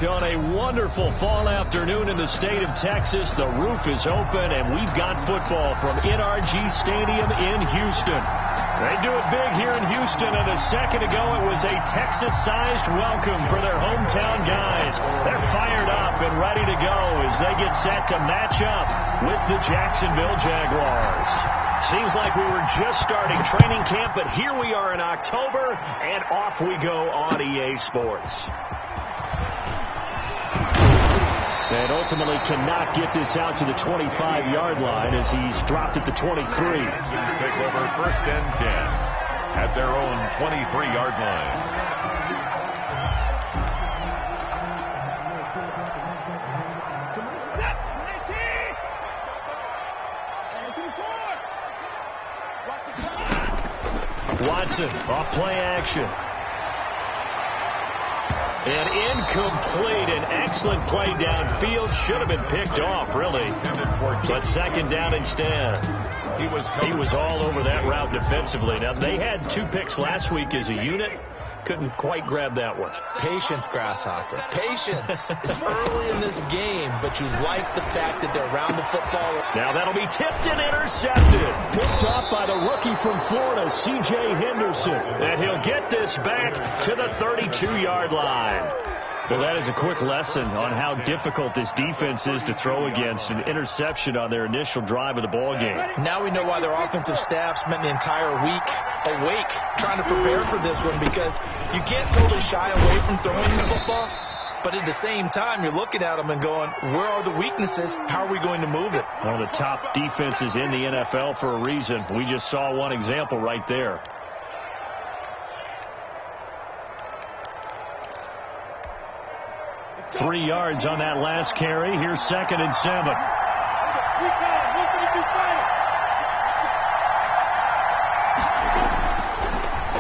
On a wonderful fall afternoon in the state of Texas, the roof is open, and we've got football from NRG Stadium in Houston. They do it big here in Houston, and a second ago it was a Texas-sized welcome for their hometown guys. They're fired up and ready to go as they get set to match up with the Jacksonville Jaguars. Seems like we were just starting training camp, but here we are in October, and off we go on EA Sports. And ultimately cannot get this out to the 25-yard line as he's dropped at the 23. Take over 1st and 10 at their own 23-yard line. Watson off play action. And incomplete. An excellent play downfield. Should have been picked off, really. But second down instead. He was all over that route defensively. Now, they had 2 picks last week as a unit. Couldn't quite grab that one. Patience, Grasshopper. Patience. It's early in this game, but you like the fact that they're around the football. Now that'll be tipped and intercepted. Picked off by the rookie from Florida, C.J. Henderson. And he'll get this back to the 32-yard line. Well, that is a quick lesson on how difficult this defense is to throw against. An interception on their initial drive of the ball game. Now we know why their offensive staff spent the entire week awake trying to prepare for this one, because you can't totally shy away from throwing the football, but at the same time you're looking at them and going, where are the weaknesses? How are we going to move it? One of the top defenses in the NFL for a reason. We just saw one example right there. Three yards on that last carry. Here's 2nd and 7.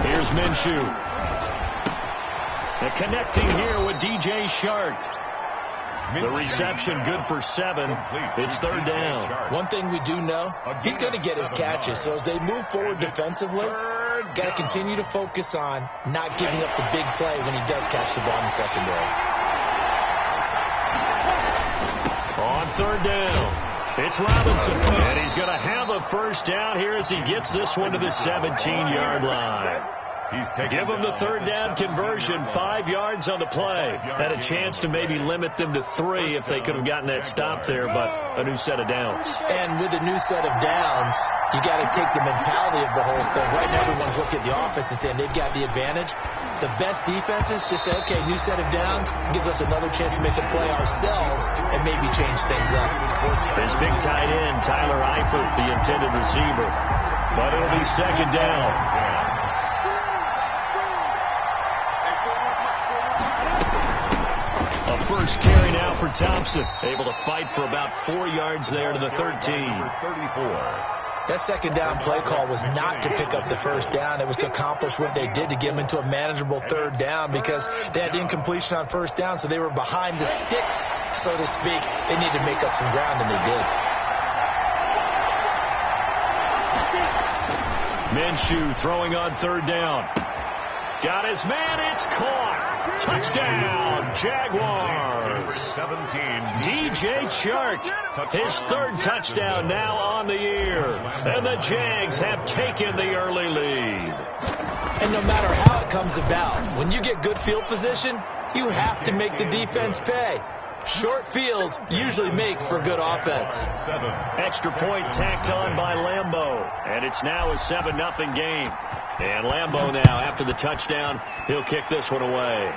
Here's Minshew. The connecting here with DJ Shark. The reception good for 7. It's 3rd down. One thing we do know, he's going to get his catches. So as they move forward defensively, got to continue to focus on not giving up the big play when he does catch the ball in the secondary. On 3rd down, it's Robinson, and he's going to have a first down here as he gets this one to the 17-yard line. Give them the 3rd down conversion, 5 yards on the play. Had a chance to maybe limit them to 3 if they could have gotten that stop there, but a new set of downs. And with a new set of downs, you got to take the mentality of the whole thing. Right now, everyone's looking at the offense and saying they've got the advantage. The best defenses just say, okay, new set of downs gives us another chance to make a play ourselves and maybe change things up. This big tight end, Tyler Eifert, the intended receiver. But it'll be 2nd down. First carry now for Thompson. Able to fight for about 4 yards there to the 13. 34. That 2nd down play call was not to pick up the first down. It was to accomplish what they did to get them into a manageable 3rd down, because they had incompletion on 1st down, so they were behind the sticks, so to speak. They needed to make up some ground, and they did. Minshew throwing on 3rd down. Got his man. It's caught. Touchdown, Jaguars. 17. DJ Chark, his 3rd touchdown now on the year. And the Jags have taken the early lead. And no matter how it comes about, when you get good field position, you have to make the defense pay. Short fields usually make for good offense. Extra point tacked on by Lambeau. And it's now a 7-0 game. And Lambeau now, after the touchdown, he'll kick this one away.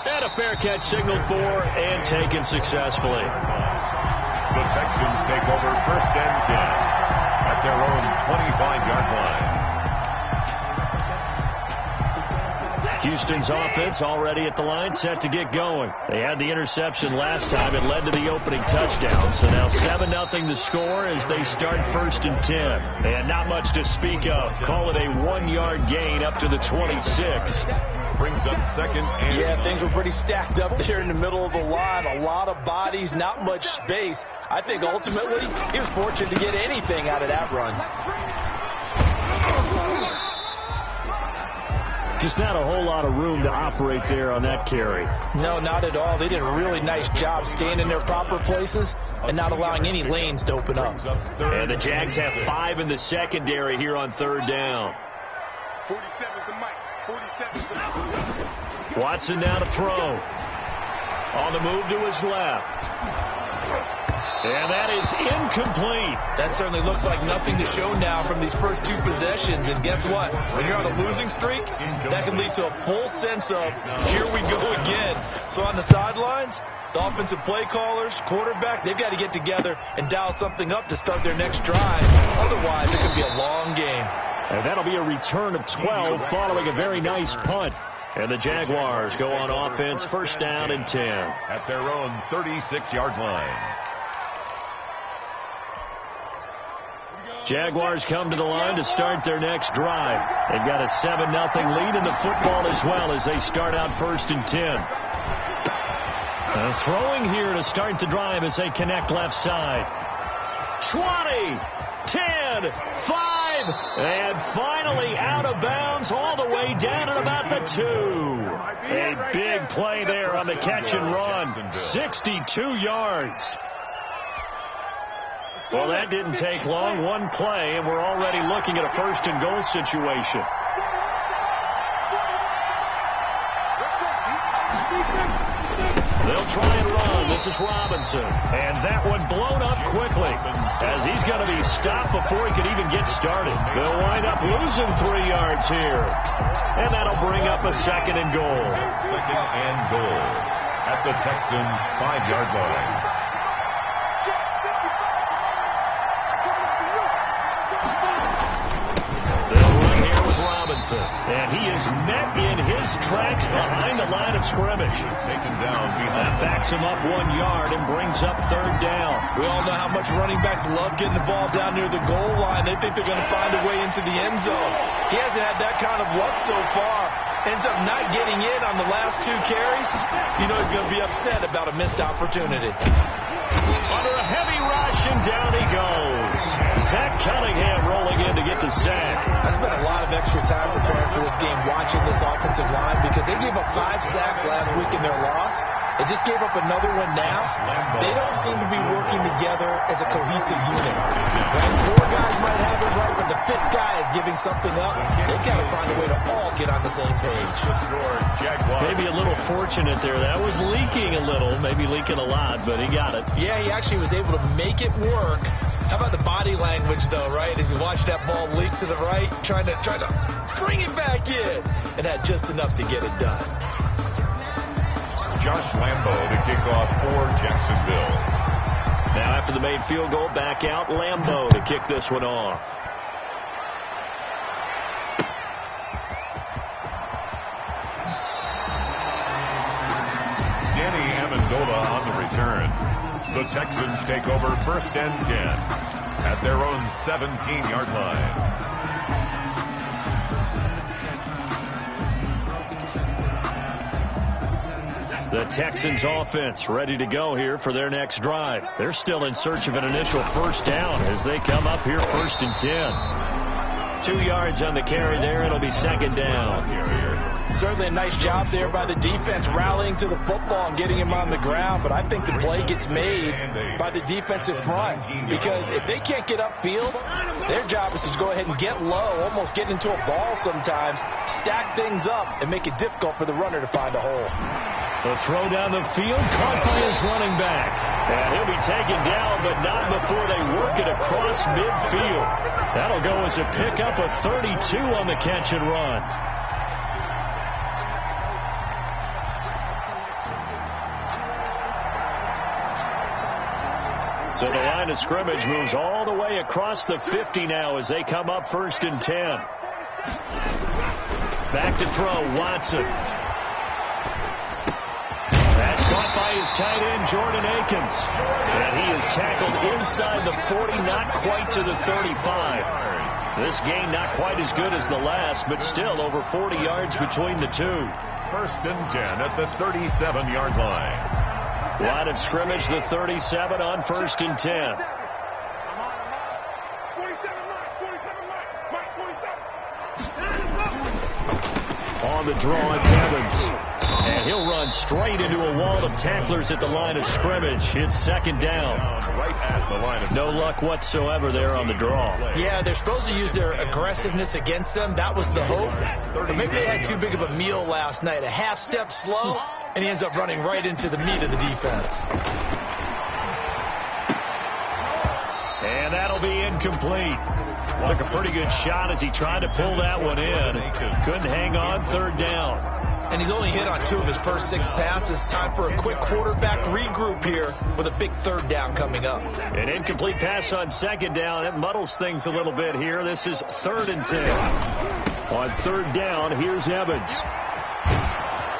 And a fair catch signaled for and taken successfully. The Texans take over 1st and 10 at their own 25-yard line. Houston's offense already at the line, set to get going. They had the interception last time. It led to the opening touchdown. So now 7-0 the score as they start 1st and 10. And not much to speak of. Call it a 1-yard gain up to the 26. Brings up 2nd and... Yeah, things were pretty stacked up there in the middle of the line. A lot of bodies, not much space. I think ultimately he was fortunate to get anything out of that run. Just not a whole lot of room to operate there on that carry. No, not at all. They did a really nice job staying in their proper places and not allowing any lanes to open up. And the Jags have 5 in the secondary here on 3rd down. 47's the mic. 47's the mic. Watson now to throw. On the move to his left. And that is incomplete. That certainly looks like nothing to show now from these first 2 possessions. And guess what? When you're on a losing streak, that can lead to a full sense of, here we go again. So on the sidelines, the offensive play callers, quarterback, they've got to get together and dial something up to start their next drive. Otherwise, it could be a long game. And that'll be a return of 12 following a very nice punt. And the Jaguars go on offense, 1st down and 10. At their own 36-yard line. Jaguars come to the line to start their next drive. They've got a 7-0 lead in the football as well as they start out 1st and 10. Throwing here to start the drive as they connect left side. 20, 10, 5, and finally out of bounds all the way down at about the 2. A big play there on the catch and run. 62 yards. Well, that didn't take long. 1 play, and we're already looking at a 1st and goal situation. They'll try and run. This is Robinson. And that one blown up quickly as he's going to be stopped before he could even get started. They'll wind up losing 3 yards here. And that'll bring up a 2nd and goal. 2nd and goal at the Texans' 5-yard line. And he is met in his tracks behind the line of scrimmage. Taken down behind. That backs him up 1 yard and brings up 3rd down. We all know how much running backs love getting the ball down near the goal line. They think they're going to find a way into the end zone. He hasn't had that kind of luck so far. Ends up not getting in on the last 2 carries. You know he's going to be upset about a missed opportunity. Under a heavy rush, and down he goes. Zach Cunningham rolling in to get the sack. I spent a lot of extra time preparing for this game watching this offensive line because they gave up 5 sacks last week in their loss. They just gave up another one now. They don't seem to be working together as a cohesive unit. Right? 4 guys might have it right, but the 5th guy is giving something up. They've got to find a way to all get on the same page. Maybe a little fortunate there. That was leaking a little, maybe leaking a lot, but he got it. Yeah, he actually was able to make it work. How about the body language, though, right? As he watched that ball leak to the right, trying to bring it back in, and had just enough to get it done. Josh Lambo to kick off for Jacksonville. Now after the made field goal, back out Lambo to kick this one off. Danny Amendola on the return. The Texans take over 1st and 10 at their own 17-yard line. The Texans offense ready to go here for their next drive. They're still in search of an initial 1st down as they come up here 1st and 10. 2 yards on the carry there. It'll be 2nd down. Certainly a nice job there by the defense rallying to the football and getting him on the ground, but I think the play gets made by the defensive front because if they can't get upfield, their job is to go ahead and get low, almost get into a ball sometimes, stack things up, and make it difficult for the runner to find a hole. The throw down the field, caught by his running back. And he'll be taken down, but not before they work it across midfield. That'll go as a pickup of 32 on the catch and run. So the line of scrimmage moves all the way across the 50 now as they come up 1st and 10. Back to throw, Watson. That's caught by his tight end, Jordan Akins. And he is tackled inside the 40, not quite to the 35. This game not quite as good as the last, but still over 40 yards between the 2. 1st and 10 at the 37-yard line. Line of scrimmage, the 37 on 1st and 10. 47, Mike. 47, Mike. Mike, 47. the draw. It's Evans. And he'll run straight into a wall of tacklers at the line of scrimmage. It's second down. Right at the line of no luck whatsoever there on the draw. Yeah, they're supposed to use their aggressiveness against them. That was the hope. But maybe they had too big of a meal last night. A half step slow, and he ends up running right into the meat of the defense. And that'll be incomplete. Took a pretty good shot as he tried to pull that one in. Couldn't hang on. Third down. And he's only hit on 2 of his first 6 passes. Time for a quick quarterback regroup here with a big third down coming up. An incomplete pass on second down. That muddles things a little bit here. This is 3rd and 10. On third down, here's Evans.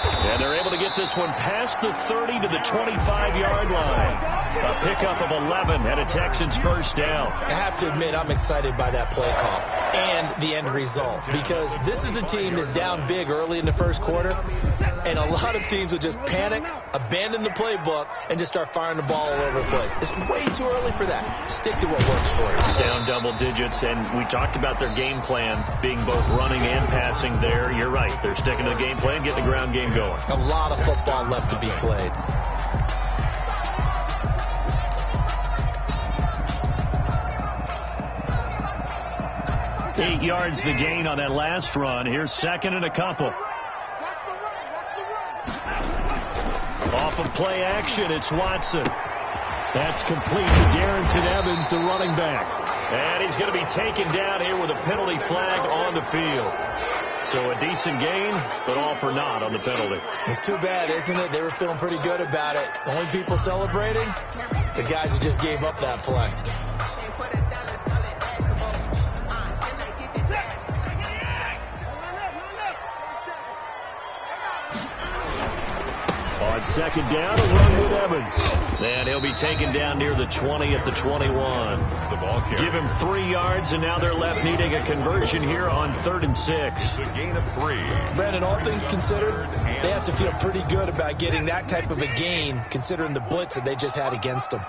And they're able to get this one past the 30 to the 25-yard line. A pickup of 11 and a Texans first down. I have to admit, I'm excited by that play call and the end result, because this is a team that's down big early in the first quarter, and a lot of teams will just panic, abandon the playbook, and just start firing the ball all over the place. It's way too early for that. Stick to what works for you. Down double digits, and we talked about their game plan being both running and passing there. You're right. They're sticking to the game plan, getting the ground game going. A lot of football left to be played. Eight yards the gain on that last run. Here's second and a couple. Off of play action, it's Watson. That's complete to Darrington Evans, the running back. And he's going to be taken down here with a penalty flag on the field. So a decent gain, but all for naught on the penalty. It's too bad, isn't it? They were feeling pretty good about it. The only people celebrating, the guys who just gave up that play. On second down, a run with Evans. And he'll be taken down near the 20 at the 21. the ball carrier. Give him 3 yards, and now they're left needing a conversion here on 3rd and 6. It's a gain of 3. Brandon, all things considered, they have to feel pretty good about getting that type of a gain, considering the blitz that they just had against them.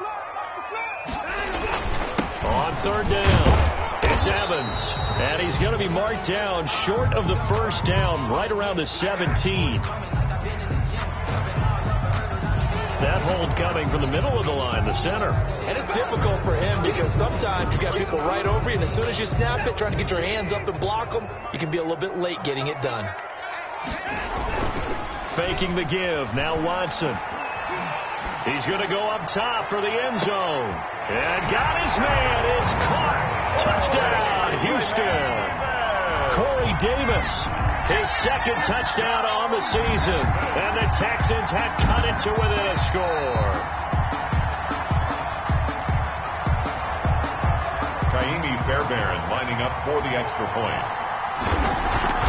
On 3rd down, it's Evans. And he's going to be marked down short of the first down, right around the 17. That hold coming from the middle of the line, the center. And it's difficult for him because sometimes you got people right over you, and as soon as you snap it, trying to get your hands up and block them, you can be a little bit late getting it done. Faking the give. Now Watson. He's going to go up top for the end zone. And got his man. It's caught. Touchdown, Houston. Corey Davis, his 2nd touchdown on the season. And the Texans have cut it to within a score. Kaimi Fairbairn lining up for the extra point.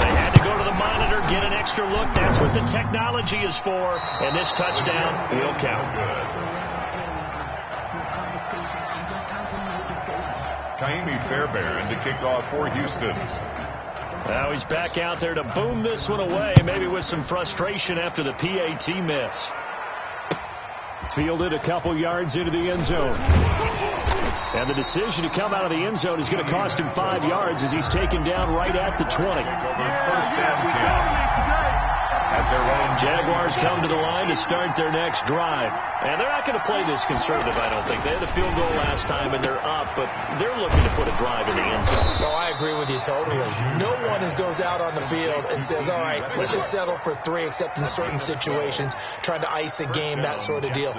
They had to go to the monitor, get an extra look. That's what the technology is for. And this touchdown will count. Kaimi Fairbairn to kick off for Houston. Now he's back out there to boom this one away, maybe with some frustration after the PAT miss. Fielded a couple yards into the end zone. And the decision to come out of the end zone is going to cost him 5 yards as he's taken down right at the 20. First and 10. At their own Jaguars come to the line to start their next drive. And they're not going to play this conservative, I don't think. They had a field goal last time, and they're up, but they're looking to put a drive in the end zone. No, I agree with you totally. No one goes out on the field and says, all right, let's just settle for 3, except in certain situations, trying to ice a game, that sort of deal.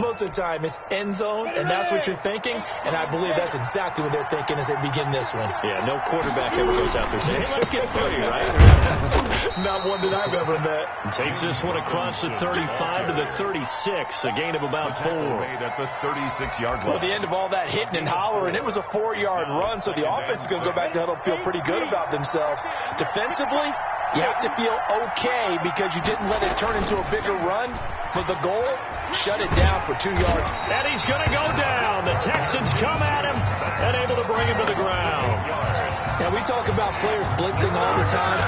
Most of the time, it's end zone, and that's what you're thinking, and I believe that's exactly what they're thinking as they begin this one. Yeah, no quarterback ever goes out there saying, hey, let's get 3, right? Not one that I've ever met. Takes this one across the 35 to the 36, a gain of about 4. At the 36-yard line. Well, the end of all that hitting and hollering, it was a 4-yard run, so the offense is going to go back to huddle and feel pretty good about themselves. Defensively, you have to feel okay because you didn't let it turn into a bigger run, but the goal, shut it down for 2 yards. And he's going to go down. The Texans come at him and able to bring him to the ground. Now, we talk about players blitzing all the time.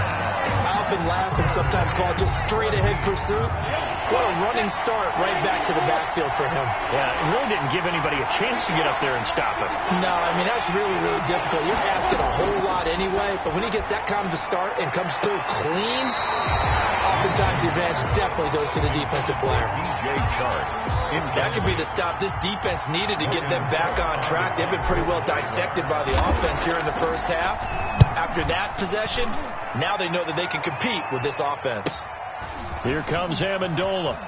I'll stop and laugh and sometimes call it just straight-ahead pursuit. What a running start right back to the backfield for him. Yeah, it really didn't give anybody a chance to get up there and stop him. No, I mean, that's really, really difficult. You're asking a whole lot anyway, but when he gets that kind of a start and comes through clean, oftentimes the advantage definitely goes to the defensive player. That could be the stop this defense needed to get them back on track. They've been pretty well dissected by the offense here in the first half. After that possession, now they know that they can compete with this offense. Here comes Amendola.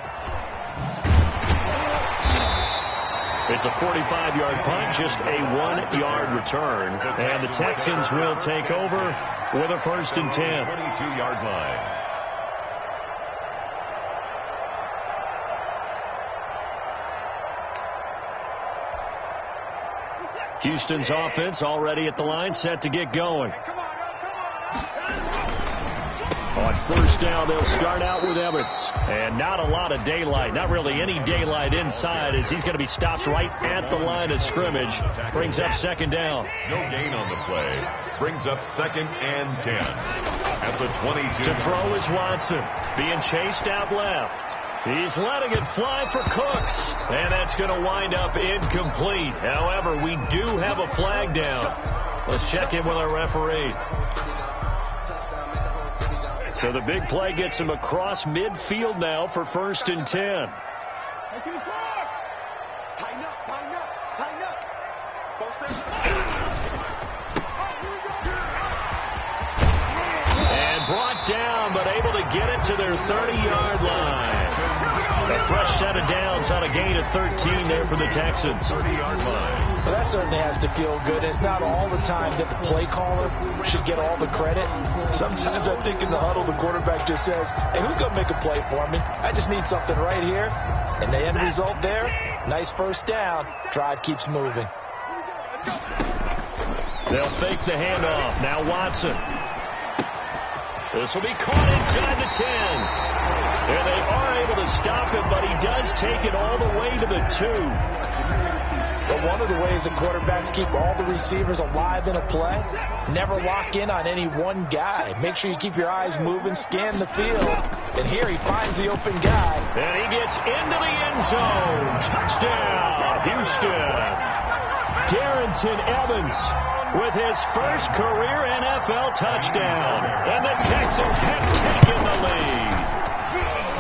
It's a 45-yard punt, just a 1-yard return. And the Texans will take over with a 1st and 10. 22-yard line. Houston's offense already at the line, set to get going. On 1st down, they'll start out with Evans. And not a lot of daylight, not really any daylight inside, as he's going to be stopped right at the line of scrimmage. Brings up 2nd down. No gain on the play. Brings up 2nd and 10. At the 22. To throw is Watson. Being chased out left. He's letting it fly for Cooks. And that's going to wind up incomplete. However, we do have a flag down. Let's check in with our referee. So the big play gets him across midfield now for 1st and 10. Tighten up, tighten up, tighten up. And brought down, but able to get it to their 30-yard line. A fresh set of downs on a gain of 13 there for the Texans. 30-yard line. Well, that certainly has to feel good. It's not all the time that the play caller should get all the credit. Sometimes I think in the huddle, the quarterback just says, hey, who's going to make a play for me? I just need something right here. And the end result there, nice 1st down. Drive keeps moving. They'll fake the handoff. Now Watson. This will be caught inside the 10. And they are able to stop him, but he does take it all the way to the 2. But one of the ways the quarterbacks keep all the receivers alive in a play, never lock in on any one guy. Make sure you keep your eyes moving, scan the field. And here he finds the open guy. And he gets into the end zone. Touchdown, Houston. Darrington Evans with his first career NFL touchdown. And the Texans have taken the lead.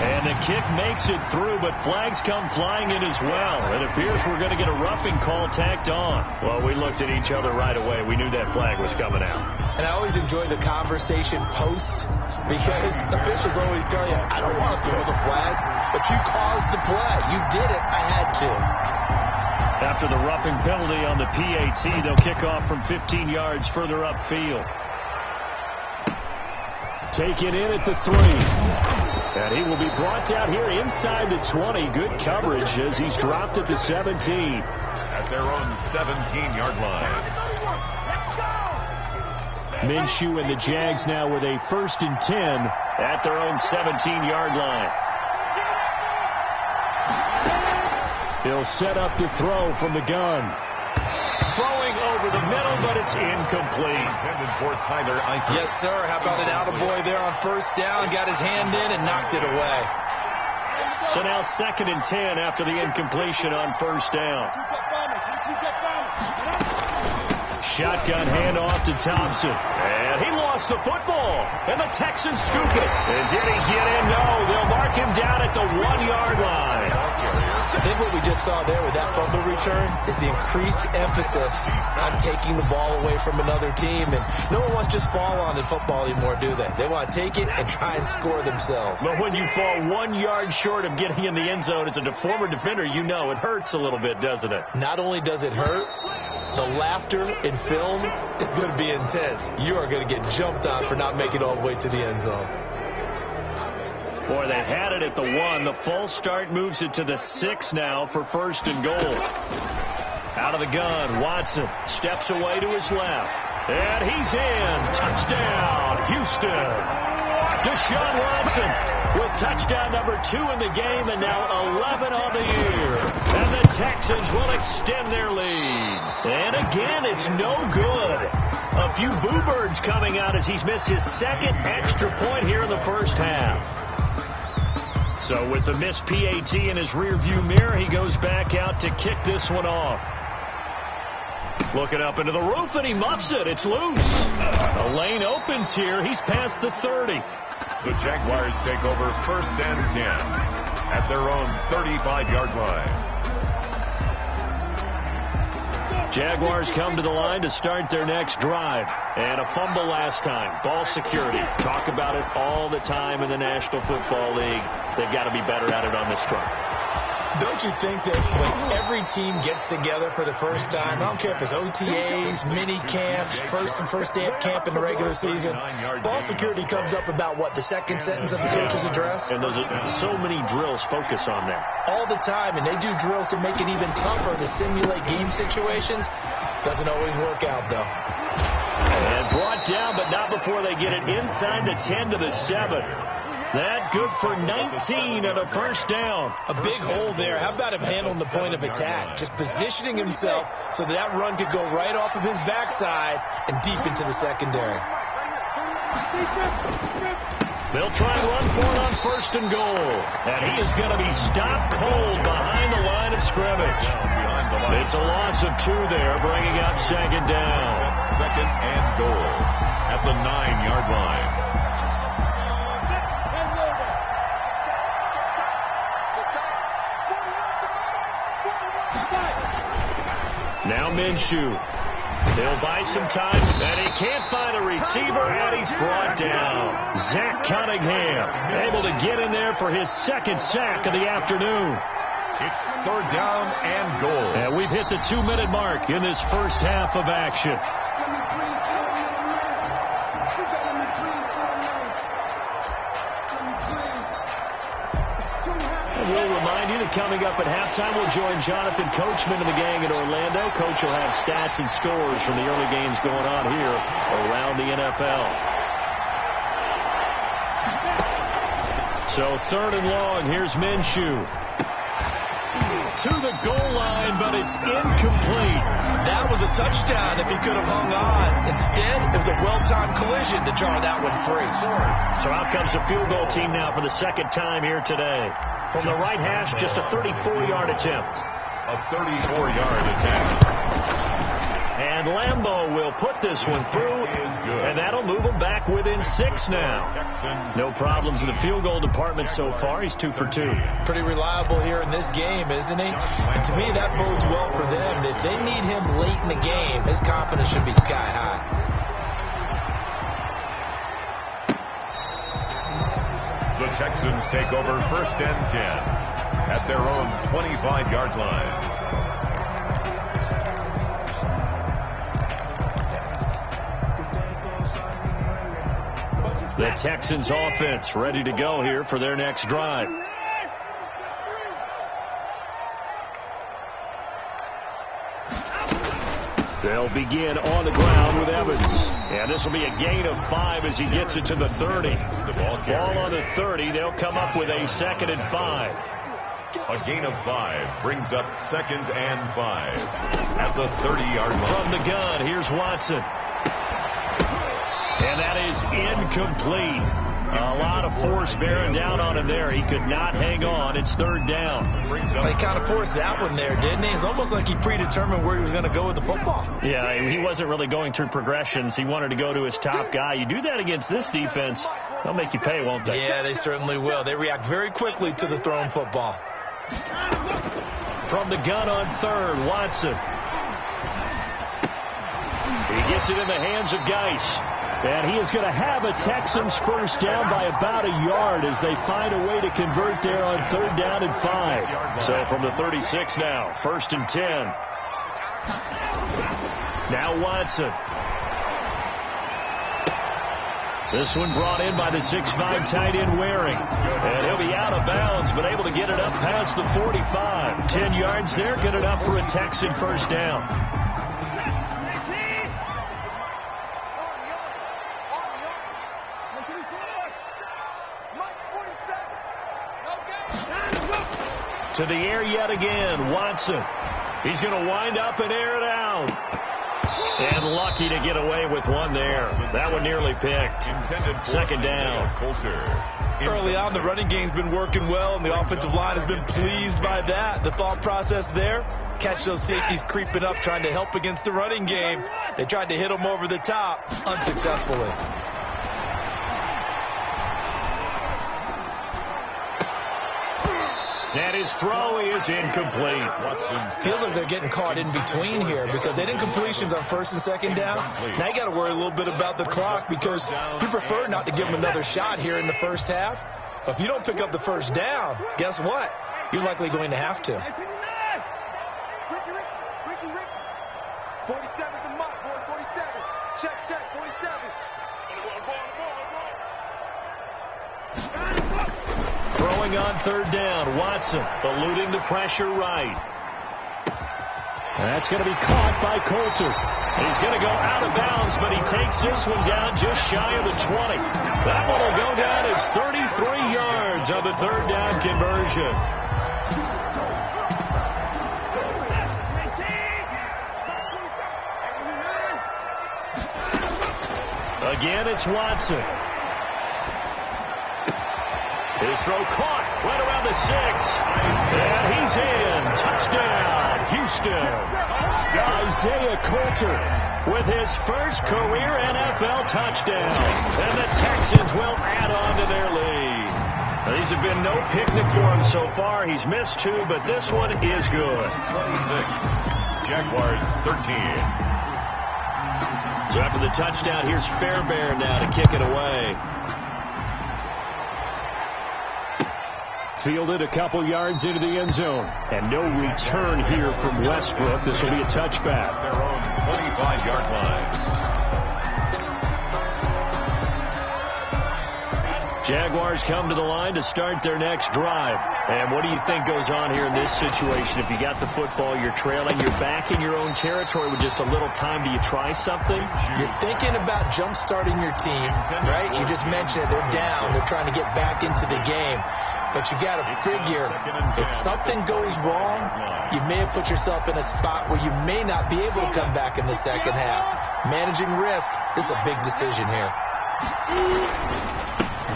And the kick makes it through, but flags come flying in as well. It appears we're going to get a roughing call tacked on. Well, we looked at each other right away. We knew that flag was coming out. And I always enjoy the conversation post, because officials always tell you, I don't want to throw the flag, but you caused the play. You did it. I had to. After the roughing penalty on the PAT, they'll kick off from 15 yards further upfield. Taken in at the 3. And he will be brought down here inside the 20. Good coverage as he's dropped at the 17. At their own 17-yard line. Minshew and the Jags now with a 1st and 10 at their own 17-yard line. He'll set up to throw from the gun. Throwing over the middle, but it's incomplete. Yes, sir. How about an attaboy there on 1st down? Got his hand in and knocked it away. So now 2nd and 10 after the incompletion on 1st down. Shotgun handoff to Thompson. And he lost the football. And the Texans scoop it. And did he get in? No. They'll mark him down at the 1-yard line. I think what we just saw there with that fumble return is the increased emphasis on taking the ball away from another team. And no one wants to just fall on in football anymore, do they? They want to take it and try and score themselves. But when you fall 1 yard short of getting in the end zone as a former defender, you know it hurts a little bit, doesn't it? Not only does it hurt, the laughter in film is going to be intense. You are going to get jumped on for not making it all the way to the end zone. Boy, they had it at the 1. The false start moves it to the 6 now for 1st and goal. Out of the gun, Watson steps away to his left. And he's in. Touchdown, Houston. Deshaun Watson with touchdown number 2 in the game and now 11 on the year. And the Texans will extend their lead. And again, it's no good. A few boo birds coming out as he's missed his second extra point here in the first half. So with the missed PAT in his rearview mirror, he goes back out to kick this one off. Looking up into the roof, and he muffs it. It's loose. The lane opens here. He's past the 30. The Jaguars take over 1st and 10 at their own 35-yard line. Jaguars come to the line to start their next drive. And a fumble last time. Ball security. Talk about it all the time in the National Football League. They've got to be better at it on this front. Don't you think that when every team gets together for the first time, I don't care if it's OTAs, mini camps, first day of camp in the regular season, ball security comes up about what, the second sentence of the coach's address? And so many drills focus on that. All the time, and they do drills to make it even tougher to simulate game situations. Doesn't always work out, though. And brought down, but not before they get it inside the 10 to the 7. That good for 19 and a first down. A big hole there. How about him handling the point of attack? Just positioning himself so that run could go right off of his backside and deep into the secondary. They'll try and run for it on 1st and goal. And he is going to be stopped cold behind the line of scrimmage. It's a loss of 2 there, bringing up 2nd down. 2nd and goal at the 9-yard line. Now Minshew. He'll buy some time, and he can't find a receiver, and he's brought down. Zach Cunningham able to get in there for his 2nd sack of the afternoon. It's 3rd down and goal. And we've hit the 2-minute mark in this first half of action. We'll remind you that coming up at halftime, we'll join Jonathan Coachman and the gang in Orlando. Coach will have stats and scores from the early games going on here around the NFL. So 3rd and long, here's Minshew. To the goal line, but it's incomplete. That was a touchdown if he could have hung on. Instead, it was a well-timed collision to jar that one free. So out comes the field goal team now for the 2nd time here today. From the right hash, just a 34-yard attempt. A 34-yard attempt. And Lambeau will put this one through, and that'll move him back within 6 now. No problems in the field goal department so far. He's 2 for 2. Pretty reliable here in this game, isn't he? And to me, that bodes well for them. If they need him late in the game, his confidence should be sky high. The Texans take over 1st and 10 at their own 25-yard line. The Texans offense ready to go here for their next drive. They'll begin on the ground with Evans. And this will be a gain of 5 as he gets it to the 30. Ball on the 30. They'll come up with a 2nd and 5. A gain of 5 brings up 2nd and 5 at the 30-yard line. From the gun, here's Watson. And that is incomplete. A lot of force bearing down on him there. He could not hang on. It's 3rd down. They kind of forced that one there, didn't he? It's almost like he predetermined where he was going to go with the football. Yeah, he wasn't really going through progressions. He wanted to go to his top guy. You do that against this defense, they'll make you pay, won't they? Yeah, they certainly will. They react very quickly to the thrown football. From the gun on 3rd, Watson. He gets it in the hands of Geis. And he is going to have a Texans first down by about a yard as they find a way to convert there on 3rd down and 5. So from the 36 now, 1st and 10. Now Watson. This one brought in by the 6'5" tight end Waring. And he'll be out of bounds, but able to get it up past the 45. 10 yards there, good enough for a Texan first down. To the air yet again, Watson. He's going to wind up and air it out. And lucky to get away with one there. That one nearly picked. Second down. Early on, the running game's been working well, and the offensive line has been pleased by that. The thought process there, catch those safeties creeping up, trying to help against the running game. They tried to hit them over the top, unsuccessfully. And his throw is incomplete. Feels like they're getting caught in between here because they didn't completions on first and second down. Now you got to worry a little bit about the clock because you prefer not to give them another shot here in the first half. But if you don't pick up the first down, guess what? You're likely going to have to. 47's the mark, boy. 47. Check, 47. Throwing on third down, Watson eluding the pressure right. That's going to be caught by Coulter. He's going to go out of bounds, but he takes this one down just shy of the 20. That one will go down as 33 yards on the third down conversion. Again, it's Watson. His throw caught right around the 6. And he's in. Touchdown, Houston. Isaiah Coulter with his first career NFL touchdown. And the Texans will add on to their lead. Now, these have been no picnic for him so far. He's missed 2, but this one is good. 26. Jaguars 13. So after the touchdown, here's Fairbairn now to kick it away. Fielded a couple yards into the end zone. And no return here from Westbrook. This will be a touchback. Their own 25-yard line. Jaguars come to the line to start their next drive. And what do you think goes on here in this situation? If you got the football, you're trailing, you're back in your own territory with just a little time. Do you try something? You're thinking about jump-starting your team, right? You just mentioned it. They're down. They're trying to get back into the game. But you got to figure, if something goes wrong, you may have put yourself in a spot where you may not be able to come back in the second half. Managing risk, this is a big decision here.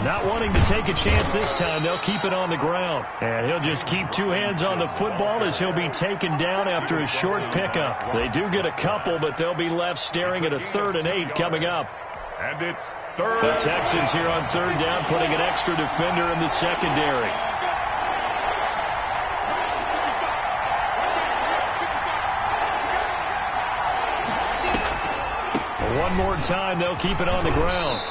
Not wanting to take a chance this time, they'll keep it on the ground. And he'll just keep 2 hands on the football as he'll be taken down after a short pickup. They do get a couple, but they'll be left staring at a 3rd and 8 coming up. And it's third. The Texans here on third down, putting an extra defender in the secondary. One more time, they'll keep it on the ground.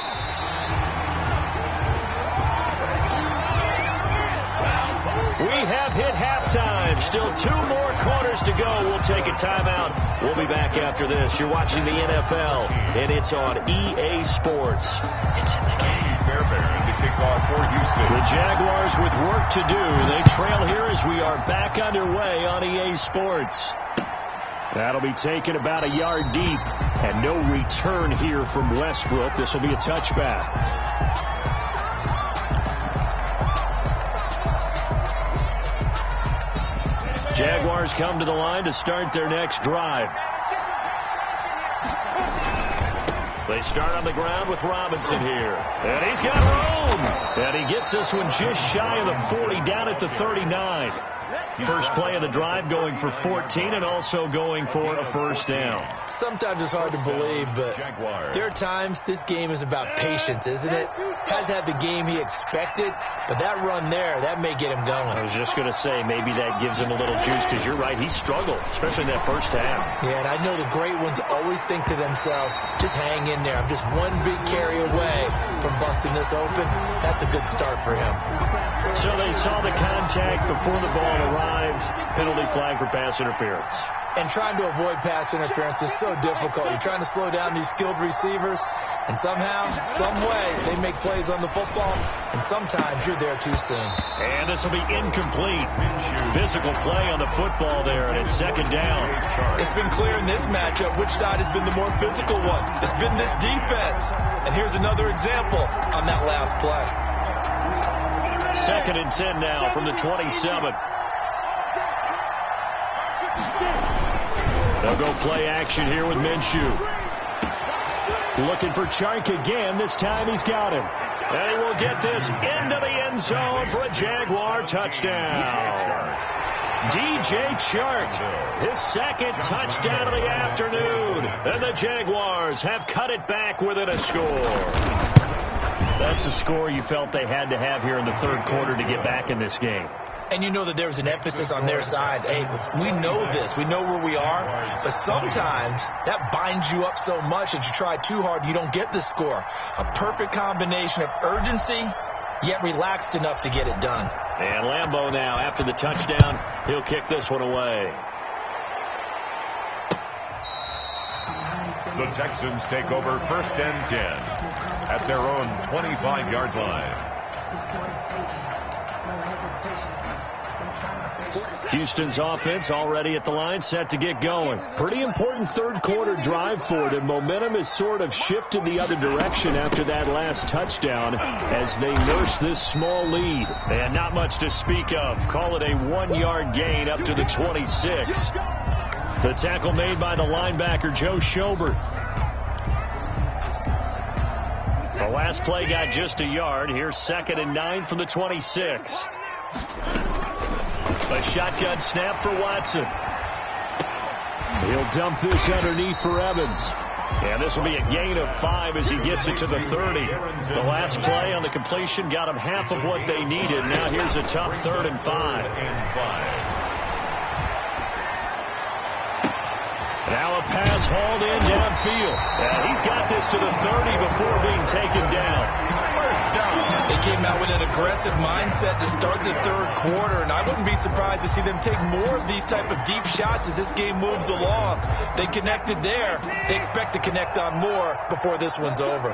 We have hit halftime. Still 2 more quarters to go. We'll take a timeout. We'll be back after this. You're watching the NFL, and it's on EA Sports. It's in the game. Fairbairn to kick off for Houston. The Jaguars with work to do. They trail here as we are back underway on EA Sports. That'll be taken about a yard deep, and no return here from Westbrook. This will be a touchback. Jaguars come to the line to start their next drive. They start on the ground with Robinson here. And he's got room. And he gets this one just shy of the 40, down at the 39. First play of the drive going for 14 and also going for a first down. Sometimes it's hard to believe, but there are times this game is about patience, isn't it? Has had the game he expected, but that run there, that may get him going. I was just going to say, maybe that gives him a little juice, because you're right, he struggled, especially in that first half. Yeah, and I know the great ones always think to themselves, just hang in there. I'm just one big carry away from busting this open. That's a good start for him. So they saw the contact before the ball arrived. Penalty flag for pass interference. And trying to avoid pass interference is so difficult. You're trying to slow down these skilled receivers, and somehow, some way, they make plays on the football, and sometimes you're there too soon. And this will be incomplete. Physical play on the football there, and it's second down. It's been clear in this matchup which side has been the more physical one. It's been this defense. And here's another example on that last play. Second and 10 now from the 27. They'll go play action here with Minshew. Looking for Chark again. This time he's got him. And he will get this into the end zone for a Jaguar touchdown. DJ Chark, his second touchdown of the afternoon. And the Jaguars have cut it back within a score. That's a score you felt they had to have here in the third quarter to get back in this game. And you know that there was an emphasis on their side. Hey, we know this. We know where we are. But sometimes that binds you up so much that you try too hard, you don't get the score. A perfect combination of urgency, yet relaxed enough to get it done. And Lambeau now, after the touchdown, he'll kick this one away. The Texans take over 1st and 10 at their own 25-yard line. Houston's offense already at the line, set to get going. Pretty important third quarter drive for them. Momentum has sort of shifted the other direction after that last touchdown as they nurse this small lead. And not much to speak of. Call it a 1-yard gain up to the 26. The tackle made by the linebacker, Joe Schobert. The last play got just a yard. Here's 2nd and 9 from the 26. A shotgun snap for Watson. He'll dump this underneath for Evans. And this will be a gain of 5 as he gets it to the 30. The last play on the completion got him half of what they needed. Now here's a tough 3rd and 5. Now a pass hauled in downfield. And he's got this to the 30 before being taken down. They came out with an aggressive mindset to start the third quarter, and I wouldn't be surprised to see them take more of these type of deep shots as this game moves along. They connected there. They expect to connect on more before this one's over.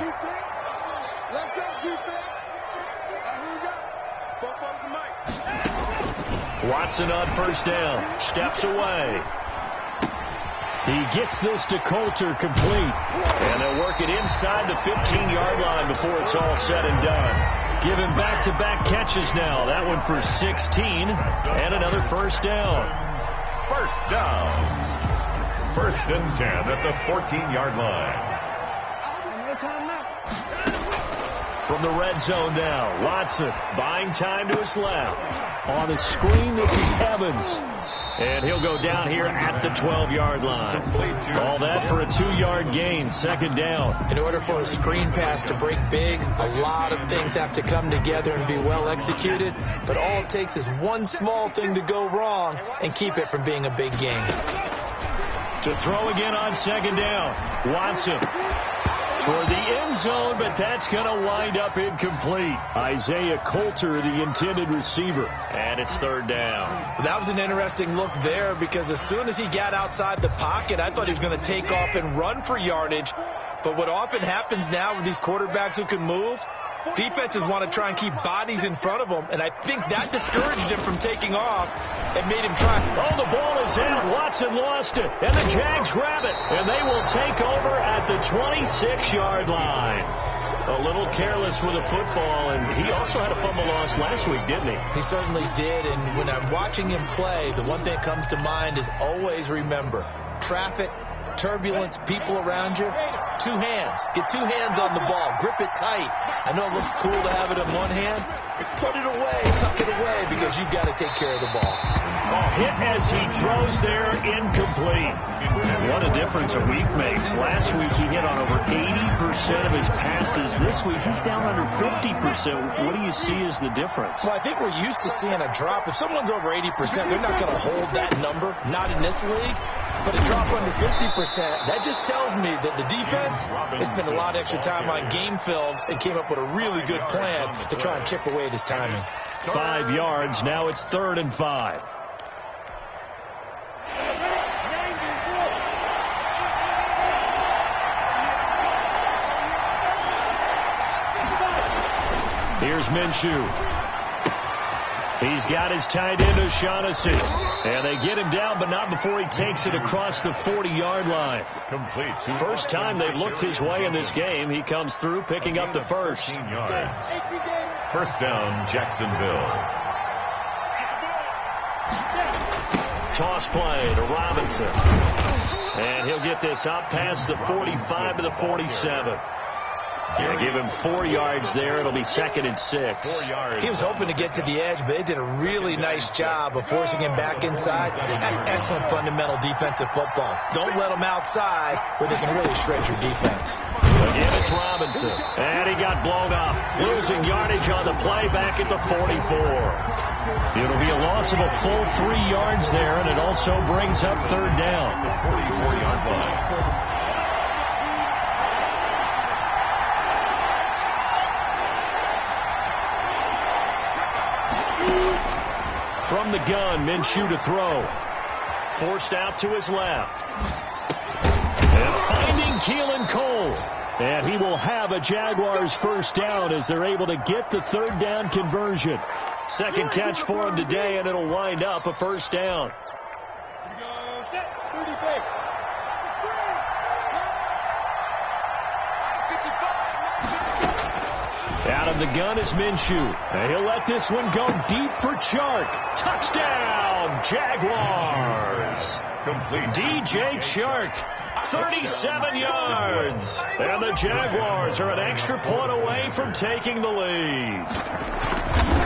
Watson on 1st down. Steps away. He gets this to Coulter complete. And they'll work it inside the 15-yard line before it's all said and done. Give him back-to-back catches now. That one for 16 and another 1st down. 1st down. 1st and 10 at the 14-yard line. From the red zone now, Watson buying time to his left. On the screen, this is Evans. And he'll go down here at the 12-yard line. All that for a 2-yard gain, 2nd down. In order for a screen pass to break big, a lot of things have to come together and be well executed. But all it takes is one small thing to go wrong and keep it from being a big game. To throw again on 2nd down, Watson. For the end zone, but that's going to wind up incomplete. Isaiah Coulter, the intended receiver. And it's 3rd down. That was an interesting look there because as soon as he got outside the pocket, I thought he was going to take off and run for yardage. But what often happens now with these quarterbacks who can move, defenses want to try and keep bodies in front of them, and I think that discouraged him from taking off and made him try. Oh, the ball is out. Watson lost it, and the Jags grab it, and they will take over at the 26-yard line. A little careless with the football, and he also had a fumble loss last week, didn't he? He certainly did, and when I'm watching him play, the one thing that comes to mind is always remember, traffic, turbulence, people around you, 2 hands. Get 2 hands on the ball. Grip it tight. I know it looks cool to have it in one hand, but put it away, tuck it away, because you've got to take care of the ball. Hit as he throws there, incomplete. And what a difference a week makes. Last week he hit on over 80% of his passes. This week he's down under 50%. What do you see as the difference? Well, I think we're used to seeing a drop. If someone's over 80%, they're not going to hold that number, not in this league. But a drop under 50%, that just tells me that the defense has spent a lot of extra time on game films and came up with a really good plan to try and chip away at his timing. 5 yards. Now it's 3rd and 5. Here's Minshew. He's got his tight end O'Shaughnessy. And they get him down, but not before he takes it across the 40-yard line. Complete. First time they've looked his way in this game. He comes through, picking up the 1st. Yards. 1st down, Jacksonville. Toss play to Robinson. And he'll get this up past the 45 to the 47. Yeah, give him 4 yards there. It'll be 2nd and 6. 4 yards. He was hoping to get to the edge, but they did a really nice job of forcing him back inside. That's excellent fundamental defensive football. Don't let them outside where they can really shred your defense. Again, it's Robinson. And he got blown up. Losing yardage on the play back at the 44. It'll be a loss of a full 3 yards there, and it also brings up 3rd down. 44-yard line. From the gun, Minshew to throw. Forced out to his left. And finding Keelan Cole. And he will have a Jaguars 1st down as they're able to get the 3rd down conversion. 2nd catch for him today, and it'll wind up a 1st down. Out of the gun is Minshew. And he'll let this one go deep for Chark. Touchdown, Jaguars. Complete. DJ Chark, 37 yards. And the Jaguars are an extra point away from taking the lead.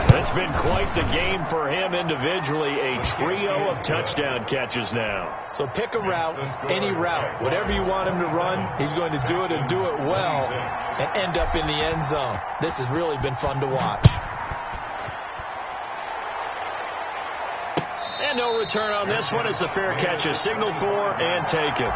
It's been quite the game for him individually. A trio of touchdown catches now. So pick a route, any route. Whatever you want him to run, he's going to do it and do it well and end up in the end zone. This has really been fun to watch. And no return on this one as the fair catch is signaled for and taken.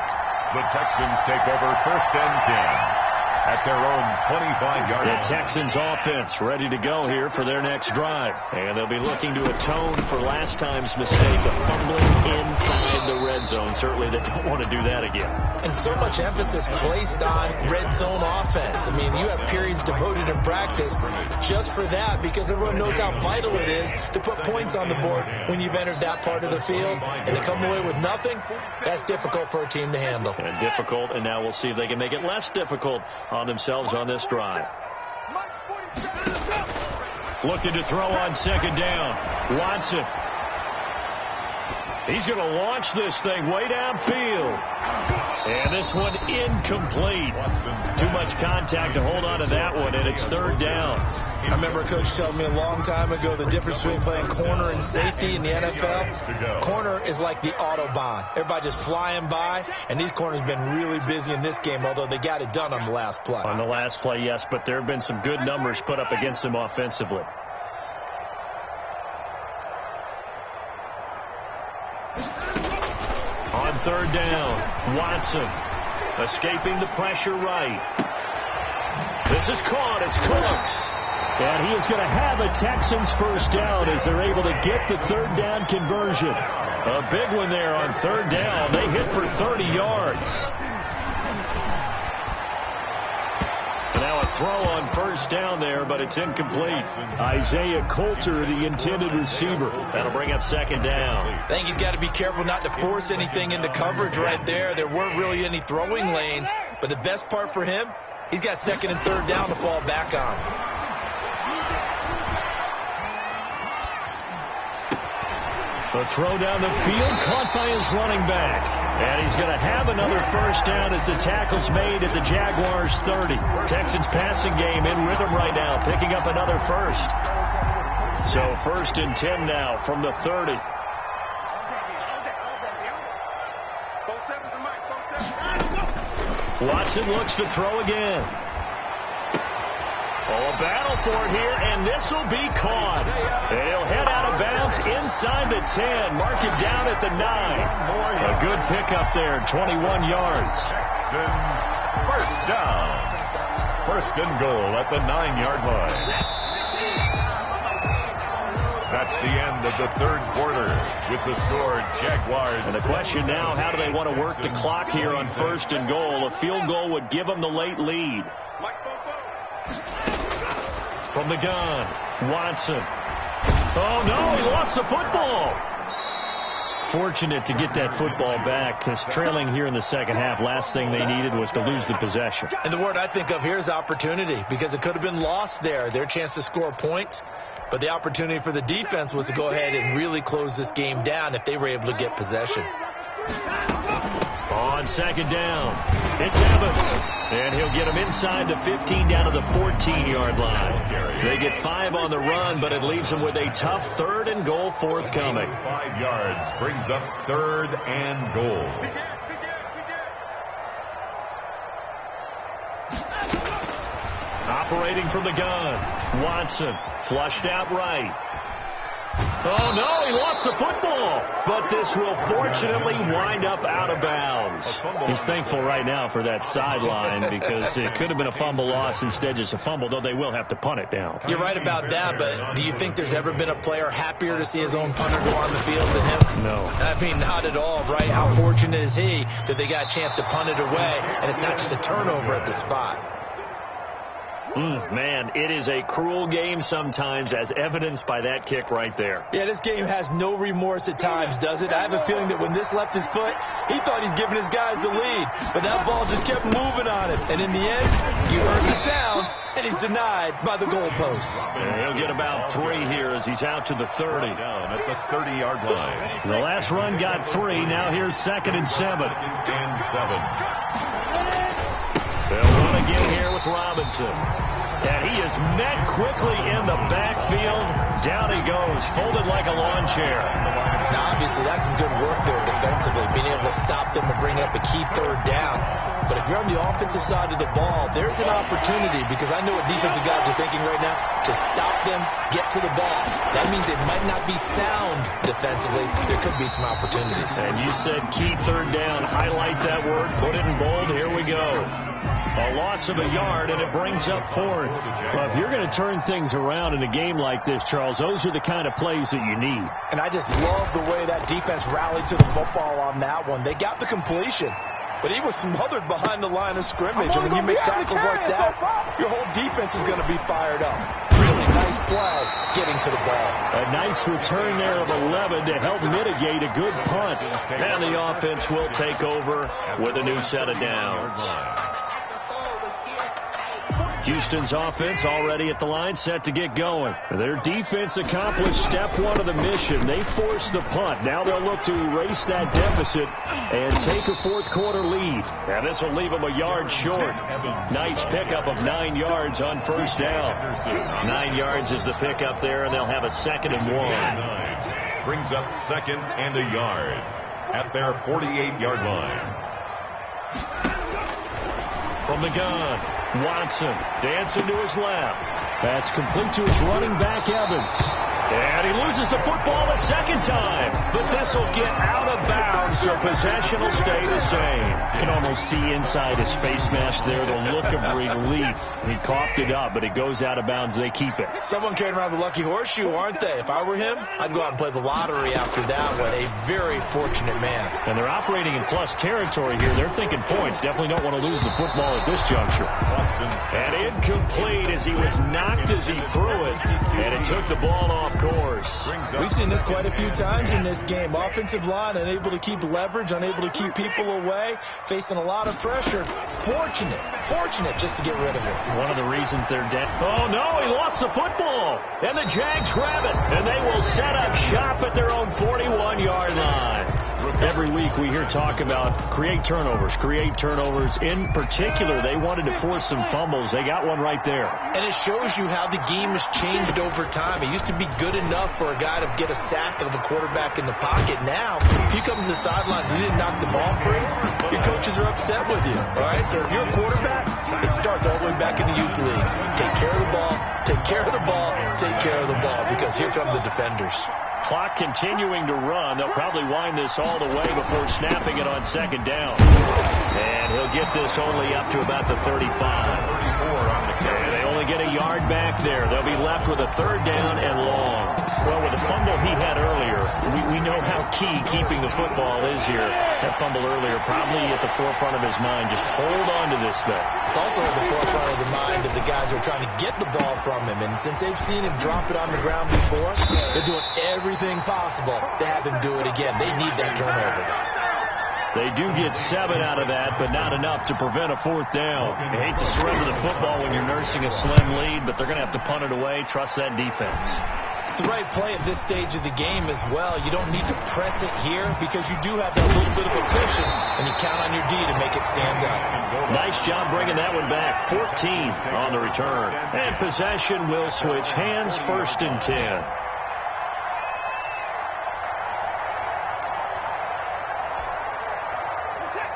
The Texans take over 1st and 10 at their own 25-yard line. The Texans offense ready to go here for their next drive. And they'll be looking to atone for last time's mistake of fumbling inside the red zone. Certainly they don't want to do that again. And so much emphasis placed on red zone offense. I mean, you have periods devoted in practice just for that because everyone knows how vital it is to put points on the board when you've entered that part of the field. And to come away with nothing, that's difficult for a team to handle. And difficult, and now we'll see if they can make it less difficult on themselves on this drive. Looking to throw on 2nd down. Watson. He's going to launch this thing way downfield. And this one incomplete. Too much contact to hold on to that one, and it's 3rd down. I remember a coach telling me a long time ago the difference between playing corner and safety in the NFL. Corner is like the Autobahn. Everybody just flying by, and these corners have been really busy in this game, although they got it done on the last play. On the last play, yes, but there have been some good numbers put up against them offensively. On 3rd down, Watson escaping the pressure right. This is caught. It's Cooks. And he is going to have a Texans 1st down as they're able to get the 3rd down conversion. A big one there on 3rd down. They hit for 30 yards. And now a throw on 1st down there, but it's incomplete. Isaiah Coulter, the intended receiver. That'll bring up 2nd down. I think he's got to be careful not to force anything into coverage right there. There weren't really any throwing lanes, but the best part for him, he's got 2nd and 3rd down to fall back on. The throw down the field, caught by his running back. And he's going to have another 1st down as the tackle's made at the Jaguars 30. Texans passing game in rhythm right now, picking up another 1st. So 1st and 10 now from the 30. Watson looks to throw again. Oh, a battle for it here, and this will be caught. And he'll head out of bounds inside the 10. Mark it down at the 9. A good pickup there, 21 yards. Texans 1st down. 1st and goal at the 9-yard line. That's the end of the 3rd quarter with the score Jaguars. And the question now, how do they want to work the clock here on 1st and goal? A field goal would give them the late lead. From the gun, Watson. Oh, no, he lost the football. Fortunate to get that football back because trailing here in the 2nd half, last thing they needed was to lose the possession. And the word I think of here is opportunity because it could have been lost there, their chance to score points. But the opportunity for the defense was to go ahead and really close this game down if they were able to get possession. On second down, it's Evans. And he'll get him inside the 15 down to the 14-yard line. They get 5 on the run, but it leaves them with a tough 3rd and goal forthcoming. 5 yards brings up 3rd and goal. Operating from the gun, Watson flushed out right. Oh, no, he lost the football. But this will fortunately wind up out of bounds. He's thankful right now for that sideline because it could have been a fumble loss, instead just a fumble, though they will have to punt it down. You're right about that, but do you think there's ever been a player happier to see his own punter go on the field than him? No. I mean, not at all, right? How fortunate is he that they got a chance to punt it away, and it's not just a turnover at the spot. Man, it is a cruel game sometimes, as evidenced by that kick right there. Yeah, this game has no remorse at times, does it? I have a feeling that when this left his foot, he thought he'd given his guys the lead, but that ball just kept moving on him. And in the end, you heard the sound, and he's denied by the goalposts. And he'll get about 3 here as he's out to the 30. Down at the 30-yard line. The last run got 3. Now here's 2nd and 7. 2nd and 7. They'll run again here with Robinson. And he is met quickly in the backfield. Down he goes, folded like a lawn chair. Now, obviously, that's some good work there defensively, being able to stop them and bring up a key 3rd down. But if you're on the offensive side of the ball, there's an opportunity, because I know what defensive guys are thinking right now, to stop them, get to the ball. That means it might not be sound defensively. There could be some opportunities. And you said key 3rd down. Highlight that word, put it in bold. Here we go. A loss of a yard, and it brings up 4th. Well, if you're going to turn things around in a game like this, Charles, those are the kind of plays that you need. And I just love the way that defense rallied to the football on that one. They got the completion, but he was smothered behind the line of scrimmage. And when you make tackles like that, your whole defense is going to be fired up. Really nice play getting to the ball. A nice return there of 11 to help mitigate a good punt. And the offense will take over with a new set of downs. Houston's offense already at the line, set to get going. Their defense accomplished step 1 of the mission. They forced the punt. Now they'll look to erase that deficit and take a 4th quarter lead. And this will leave them a yard short. Nice pickup of 9 yards on 1st down. 9 yards is the pickup there, and they'll have a 2nd and 1. Brings up 2nd and a yard at their 48-yard line. From the gun, Watson dancing to his left. That's complete to his running back, Evans. And he loses the football a 2nd time. But this will get out of bounds, so possession will stay the same. You can almost see inside his face mask there the look of relief. He coughed it up, but it goes out of bounds. They keep it. Someone carrying around the lucky horseshoe, aren't they? If I were him, I'd go out and play the lottery after that one. A very fortunate man. And they're operating in plus territory here. They're thinking points. Definitely don't want to lose the football at this juncture. And incomplete as he was knocked as he threw it. And it took the ball off course. We've seen this quite a few times in this game. Offensive line unable to keep leverage, unable to keep people away, facing a lot of pressure. Fortunate just to get rid of it. One of the reasons they're dead. Oh, no, he lost the football. And the Jags grab it. And they will set up shop at their own 41-yard line. Every week we hear talk about create turnovers. In particular, they wanted to force some fumbles. They got one right there. And it shows you how the game has changed over time. It used to be good enough for a guy to get a sack of a quarterback in the pocket. Now, if you come to the sidelines and you didn't knock the ball free, your coaches are upset with you. All right? So if you're a quarterback, it starts all the way back in the youth leagues. Take care of the ball, take care of the ball, take care of the ball, because here come the defenders. Clock continuing to run. They'll probably wind this all the way before snapping it on 2nd down. And he'll get this only up to about the 35. And they only get a yard back there. They'll be left with a 3rd down and long. Well, with the fumble he had earlier, we know how key keeping the football is here. That fumble earlier probably at the forefront of his mind. Just hold on to this thing. It's also at the forefront of the mind of the guys who are trying to get the ball from him. And since they've seen him drop it on the ground before, they're doing everything possible to have him do it again. They need that turnover. They do get 7 out of that, but not enough to prevent a 4th down. You hate to surrender the football when you're nursing a slim lead, but they're going to have to punt it away. Trust that defense. It's the right play at this stage of the game as well. You don't need to press it here because you do have that little bit of a cushion, and you count on your D to make it stand up. Nice job bringing that one back. 14 on the return. And possession will switch hands, 1st and 10.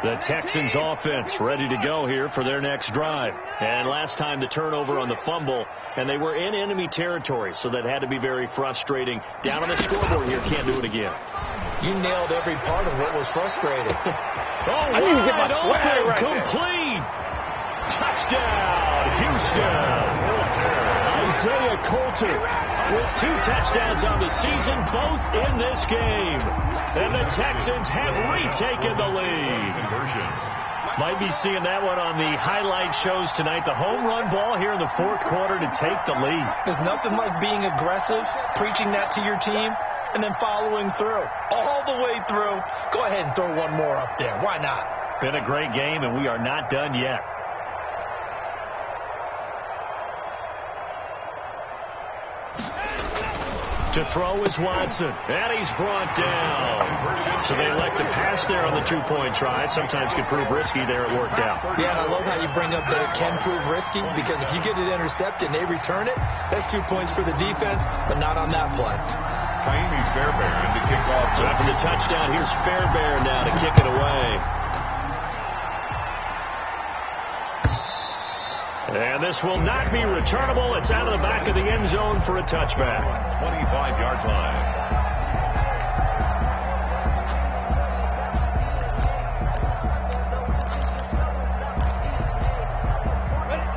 The Texans offense ready to go here for their next drive. And last time the turnover on the fumble, and they were in enemy territory, so that had to be very frustrating. Down on the scoreboard here, can't do it again. You nailed every part of what was frustrating. I need to get my swag right complete. Touchdown, Houston. Isaiah Coulter with 2 touchdowns on the season, both in this game. And the Texans have retaken the lead. Might be seeing that one on the highlight shows tonight. The home run ball here in the 4th quarter to take the lead. There's nothing like being aggressive, preaching that to your team, and then following through. All the way through. Go ahead and throw one more up there. Why not? Been a great game, and we are not done yet. To throw is Watson, and he's brought down. So they elect to pass there on the 2-point try. Sometimes can prove risky. There it worked out. Yeah, and I love how you bring up that it can prove risky, because if you get it intercepted and they return it, that's 2 points for the defense, but not on that play. Jaime Fairbairn to kick off. So after the touchdown, here's Fairbairn now to kick it away. And this will not be returnable. It's out of the back of the end zone for a touchback. 25-yard line.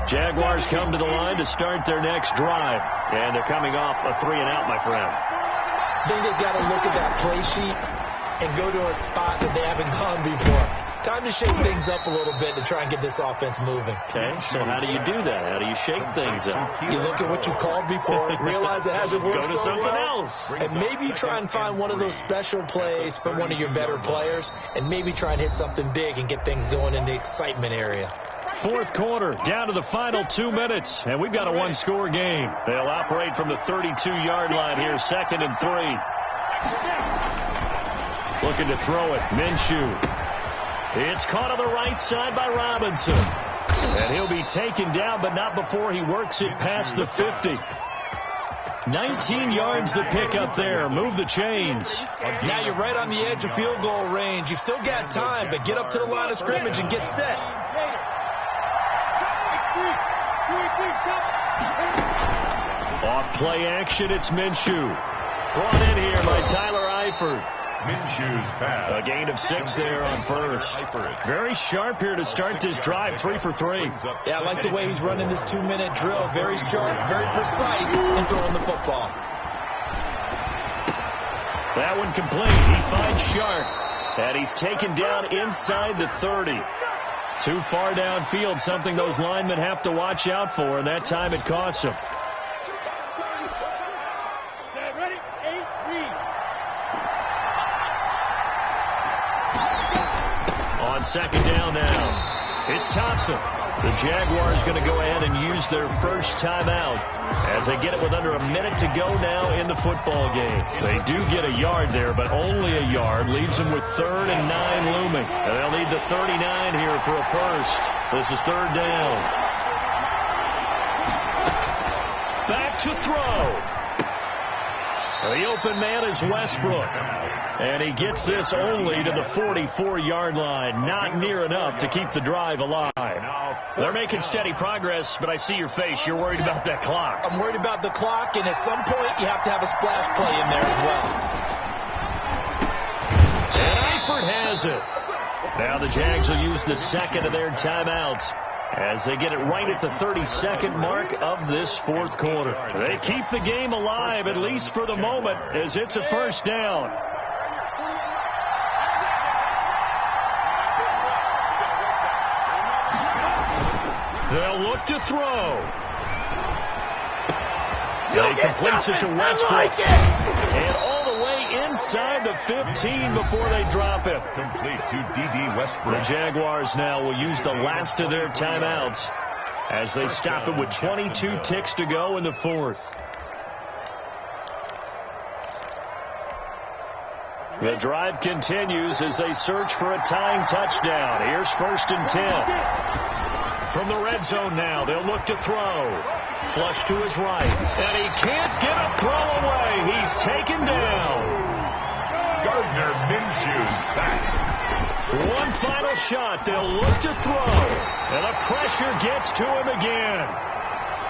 Jaguars come to the line to start their next drive. And they're coming off a 3-and-out, my friend. I think they've got to look at that play sheet and go to a spot that they haven't gone before. Time to shake things up a little bit to try and get this offense moving. Okay, so how do you do that? How do you shake things up? You look at what you've called before, realize it hasn't worked Go to something else. and maybe try and find one of those special plays from one of your better players, and maybe try and hit something big and get things going in the excitement area. 4th quarter, down to the final 2 minutes, and we've got a 1-score game. They'll operate from the 32-yard line here, 2nd and 3. Looking to throw it, Minshew. It's caught on the right side by Robinson. And he'll be taken down, but not before he works it past the 50. 19 yards to pick up there. Move the chains. Now you're right on the edge of field goal range. You've still got time, but get up to the line of scrimmage and get set. Off play action, it's Minshew. Brought in here by Tyler Eifert. Minshew's pass. A gain of 6 there on first. Very sharp here to start this drive, 3 for 3. Yeah, I like the way he's running this 2-minute drill. Very sharp, very precise in throwing the football. That one complete. He finds Sharp, and he's taken down inside the 30. Too far downfield, something those linemen have to watch out for, and that time it costs them. On 2nd down now, it's Thompson. The Jaguars going to go ahead and use their first timeout as they get it with under a minute to go now in the football game. They do get a yard there, but only a yard. Leaves them with 3rd and 9 looming. And they'll need the 39 here for a first. This is 3rd down. Back to throw. The open man is Westbrook. And he gets this only to the 44-yard line. Not near enough to keep the drive alive. They're making steady progress, but I see your face. You're worried about that clock. I'm worried about the clock, and at some point, you have to have a splash play in there as well. And Eifert has it. Now the Jags will use the 2nd of their timeouts as they get it right at the 32nd mark of this 4th quarter. They keep the game alive, at least for the moment, as it's a first down. They'll look to throw. He completes it to Westbrook. And all the way inside the 15 before they drop it. Complete to D.D. Westbrook. The Jaguars now will use the last of their timeouts as they stop it with 22 ticks to go in the 4th. The drive continues as they search for a tying touchdown. Here's 1st and 10. From the red zone now, they'll look to throw. Flush to his right, and he can't get a throw away. He's taken down. Gardner Minshew sacked. One final shot. They'll look to throw, and the pressure gets to him again.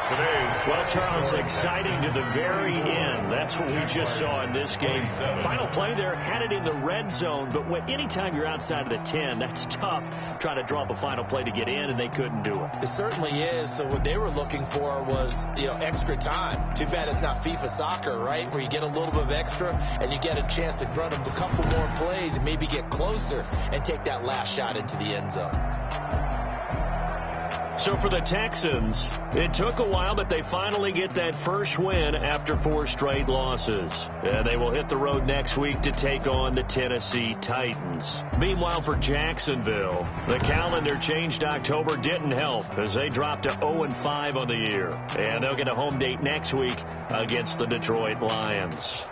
Well, Charles, exciting to the very end. That's what we just saw in this game. Final play there, had it in the red zone, but anytime you're outside of the 10, that's tough. Trying to draw up a final play to get in, and they couldn't do it. It certainly is. So what they were looking for was, extra time. Too bad it's not FIFA soccer, right, where you get a little bit of extra and you get a chance to run a couple more plays and maybe get closer and take that last shot into the end zone. So for the Texans, it took a while, but they finally get that first win after 4 straight losses. And they will hit the road next week to take on the Tennessee Titans. Meanwhile, for Jacksonville, the calendar changed. October didn't help as they dropped to 0-5 on the year. And they'll get a home date next week against the Detroit Lions.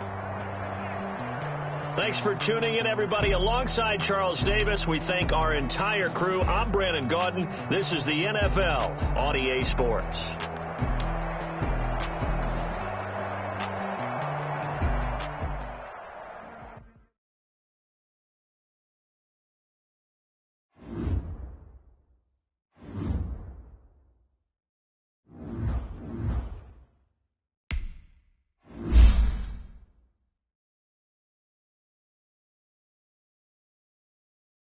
Thanks for tuning in, everybody. Alongside Charles Davis, we thank our entire crew. I'm Brandon Gaudin. This is the NFL on EA Sports.